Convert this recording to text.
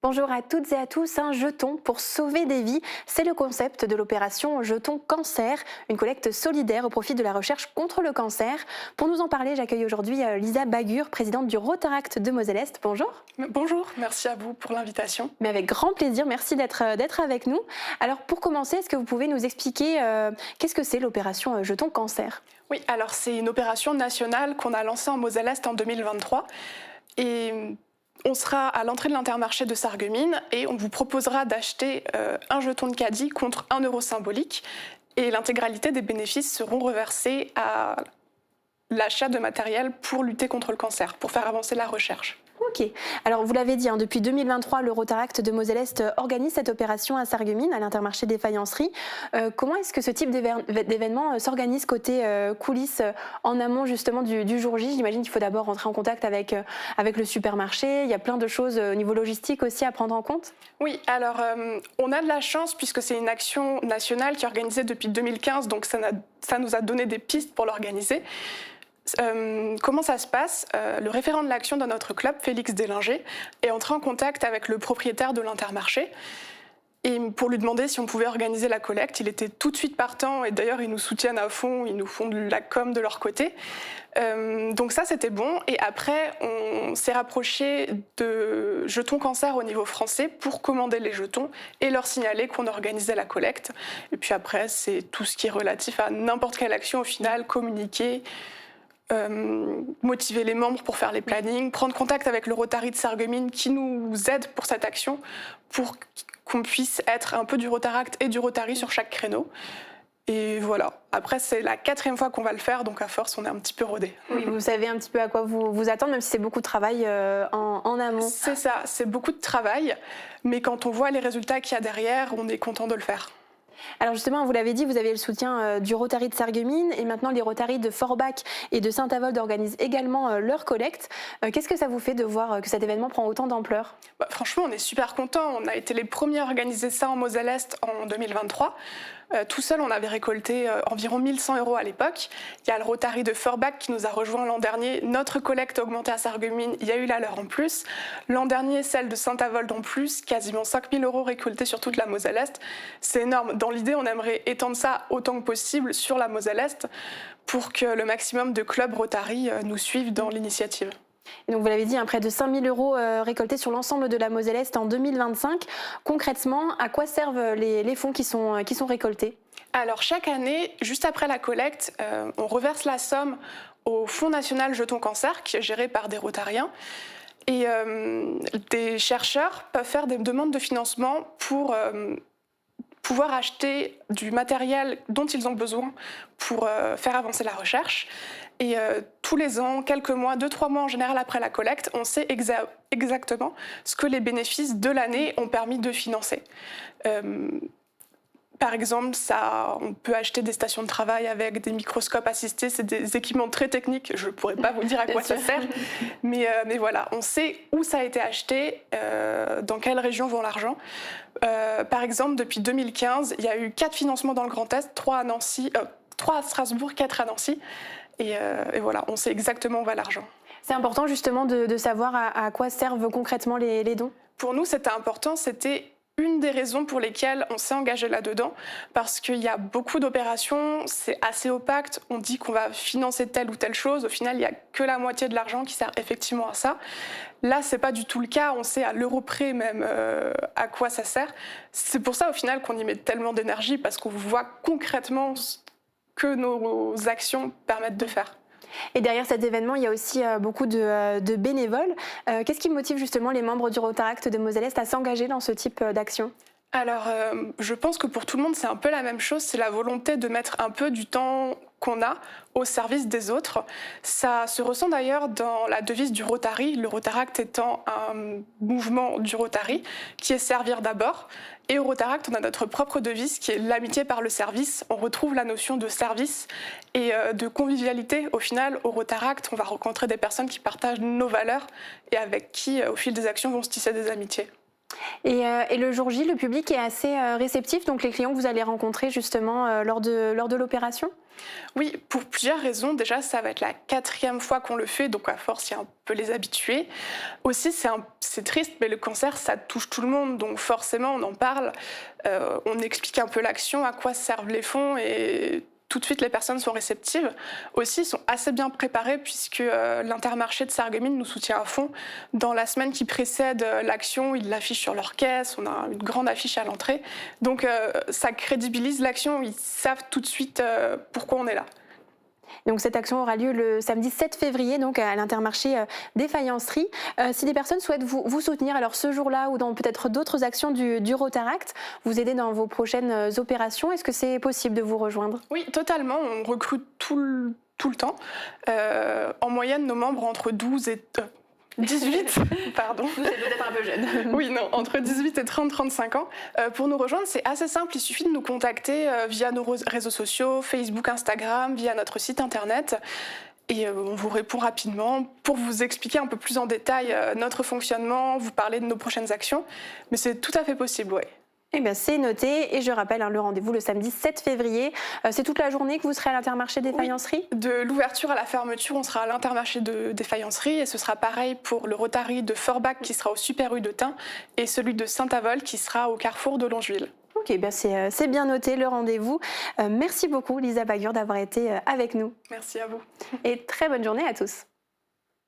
Bonjour à toutes et à tous, un jeton pour sauver des vies, c'est le concept de l'opération Jeton Cancer, une collecte solidaire au profit de la recherche contre le cancer. Pour nous en parler, j'accueille aujourd'hui Lisa Bagur, présidente du Rotaract de Moselle-Est. Bonjour. Bonjour, merci à vous pour l'invitation. Mais avec grand plaisir, merci d'être avec nous. Alors pour commencer, est-ce que vous pouvez nous expliquer qu'est-ce que c'est l'opération Jeton Cancer? Oui, alors c'est une opération nationale qu'on a lancée en Moselle-Est en 2023 et on sera à l'entrée de l'Intermarché de Sarreguemines et on vous proposera d'acheter un jeton de caddie contre 1 € symbolique et l'intégralité des bénéfices seront reversés à l'achat de matériel pour lutter contre le cancer, pour faire avancer la recherche. Ok. Alors vous l'avez dit, depuis 2023, le Rotaract de Moselle-Est organise cette opération à Sarreguemines, à l'Intermarché des faïenceries. Comment est-ce que ce type d'événement s'organise côté coulisses en amont justement du jour J? J'imagine qu'il faut d'abord rentrer en contact avec le supermarché. Il y a plein de choses au niveau logistique aussi à prendre en compte. Oui, alors on a de la chance puisque c'est une action nationale qui est organisée depuis 2015, donc ça nous a donné des pistes pour l'organiser. Comment ça se passe? Le référent de l'action dans notre club, Félix Délinger, est entré en contact avec le propriétaire de l'Intermarché et pour lui demander si on pouvait organiser la collecte. Il était tout de suite partant et d'ailleurs ils nous soutiennent à fond, ils nous font de la com de leur côté. Donc ça c'était bon et après on s'est rapproché de Jetons Cancer au niveau français pour commander les jetons et leur signaler qu'on organisait la collecte. Et puis après c'est tout ce qui est relatif à n'importe quelle action au final, communiquer, motiver les membres pour faire les plannings, prendre contact avec le Rotary de Sarreguemines qui nous aide pour cette action, pour qu'on puisse être un peu du Rotaract et du Rotary sur chaque créneau. Et voilà. Après, c'est la 4e fois qu'on va le faire, donc à force, on est un petit peu rodé. Oui, vous savez un petit peu à quoi vous attendre, même si c'est beaucoup de travail en amont. C'est ça, c'est beaucoup de travail, mais quand on voit les résultats qu'il y a derrière, on est content de le faire. Alors justement, vous l'avez dit, vous avez le soutien du Rotary de Sarreguemines et maintenant les Rotaries de Forbach et de Saint-Avold organisent également leur collecte. Qu'est-ce que ça vous fait de voir que cet événement prend autant d'ampleur? Franchement, on est super contents. On a été les premiers à organiser ça en Moselle-Est en 2023. Tout seul, on avait récolté environ 1 100 € à l'époque. Il y a le Rotary de Forbach qui nous a rejoints l'an dernier. Notre collecte a augmenté à Sarreguemines. Il y a eu la leur en plus. L'an dernier, celle de Saint-Avold en plus. Quasiment 5 000 € récoltés sur toute la Moselle-Est. C'est énorme. Dans l'idée, on aimerait étendre ça autant que possible sur la Moselle-Est pour que le maximum de clubs Rotary nous suivent dans l'initiative. Et donc vous l'avez dit, près de 5 000 € récoltés sur l'ensemble de la Moselle-Est en 2025. Concrètement, à quoi servent les fonds qui sont récoltés? Alors chaque année, juste après la collecte, on reverse la somme au Fonds national Jetons Cancer, qui est géré par des Rotariens. Et des chercheurs peuvent faire des demandes de financement pour pouvoir acheter du matériel dont ils ont besoin pour faire avancer la recherche. Et tous les ans, quelques mois, 2-3 mois en général après la collecte, on sait exactement ce que les bénéfices de l'année ont permis de financer. Par exemple, on peut acheter des stations de travail avec des microscopes assistés. C'est des équipements très techniques. Je ne pourrais pas vous dire à quoi ça sert. Mais voilà, on sait où ça a été acheté, dans quelle région vont l'argent. Par exemple, depuis 2015, il y a eu 4 financements dans le Grand Est, 3 à Nancy, 3 à Strasbourg, 4 à Nancy. Et voilà, on sait exactement où va l'argent. C'est important justement de savoir à quoi servent concrètement les dons? Pour nous, c'était important. C'était une des raisons pour lesquelles on s'est engagé là-dedans, parce qu'il y a beaucoup d'opérations, c'est assez opaque, on dit qu'on va financer telle ou telle chose, au final il n'y a que la moitié de l'argent qui sert effectivement à ça. Là, c'est pas du tout le cas, on sait à l'euro près même à quoi ça sert. C'est pour ça au final qu'on y met tellement d'énergie, parce qu'on voit concrètement ce que nos actions permettent de faire. Et derrière cet événement, il y a aussi beaucoup de bénévoles. Qu'est-ce qui motive justement les membres du Rotaract de Moselle-Est à s'engager dans ce type d'action? Alors, je pense que pour tout le monde, c'est un peu la même chose. C'est la volonté de mettre un peu du temps qu'on a au service des autres. Ça se ressent d'ailleurs dans la devise du Rotary, le Rotaract étant un mouvement du Rotary qui est servir d'abord. Et au Rotaract, on a notre propre devise qui est l'amitié par le service. On retrouve la notion de service et de convivialité. Au final, au Rotaract, on va rencontrer des personnes qui partagent nos valeurs et avec qui, au fil des actions, vont se tisser des amitiés. Et le jour J, le public est assez réceptif, donc les clients que vous allez rencontrer justement lors de l'opération? Oui, pour plusieurs raisons. Déjà, ça va être la 4e fois qu'on le fait, donc à force, il y a un peu les habitués. Aussi, c'est triste, mais le cancer, ça touche tout le monde, donc forcément, on en parle, on explique un peu l'action, à quoi servent les fonds, et tout de suite, les personnes sont réceptives. Aussi, ils sont assez bien préparés puisque l'Intermarché de Sarreguemines nous soutient à fond. Dans la semaine qui précède l'action, ils l'affichent sur leur caisse, on a une grande affiche à l'entrée. Donc ça crédibilise l'action, ils savent tout de suite pourquoi on est là. Donc cette action aura lieu le samedi 7 février donc à l'Intermarché des faïenceries. Si des personnes souhaitent vous soutenir alors ce jour-là ou dans peut-être d'autres actions du Rotaract, vous aider dans vos prochaines opérations, est-ce que c'est possible de vous rejoindre? Oui, totalement, on recrute tout le temps. En moyenne, nos membres ont entre 12 et 18, pardon. Vous êtes peut-être un peu jeune. Oui, non, entre 18 et 30-35 ans. Pour nous rejoindre, c'est assez simple, il suffit de nous contacter via nos réseaux sociaux, Facebook, Instagram, via notre site internet. Et on vous répond rapidement pour vous expliquer un peu plus en détail notre fonctionnement, vous parler de nos prochaines actions. Mais c'est tout à fait possible, oui. Eh bien, c'est noté et je rappelle le rendez-vous le samedi 7 février. C'est toute la journée que vous serez à l'Intermarché des faïenceries? De l'ouverture à la fermeture, on sera à l'Intermarché des faïenceries et ce sera pareil pour le Rotary de Forbach qui sera au Super U de Tain et celui de Saint-Avold qui sera au carrefour de Longeville. Ok, bien c'est bien noté le rendez-vous. Merci beaucoup Lisa Bagur d'avoir été avec nous. Merci à vous. Et très bonne journée à tous.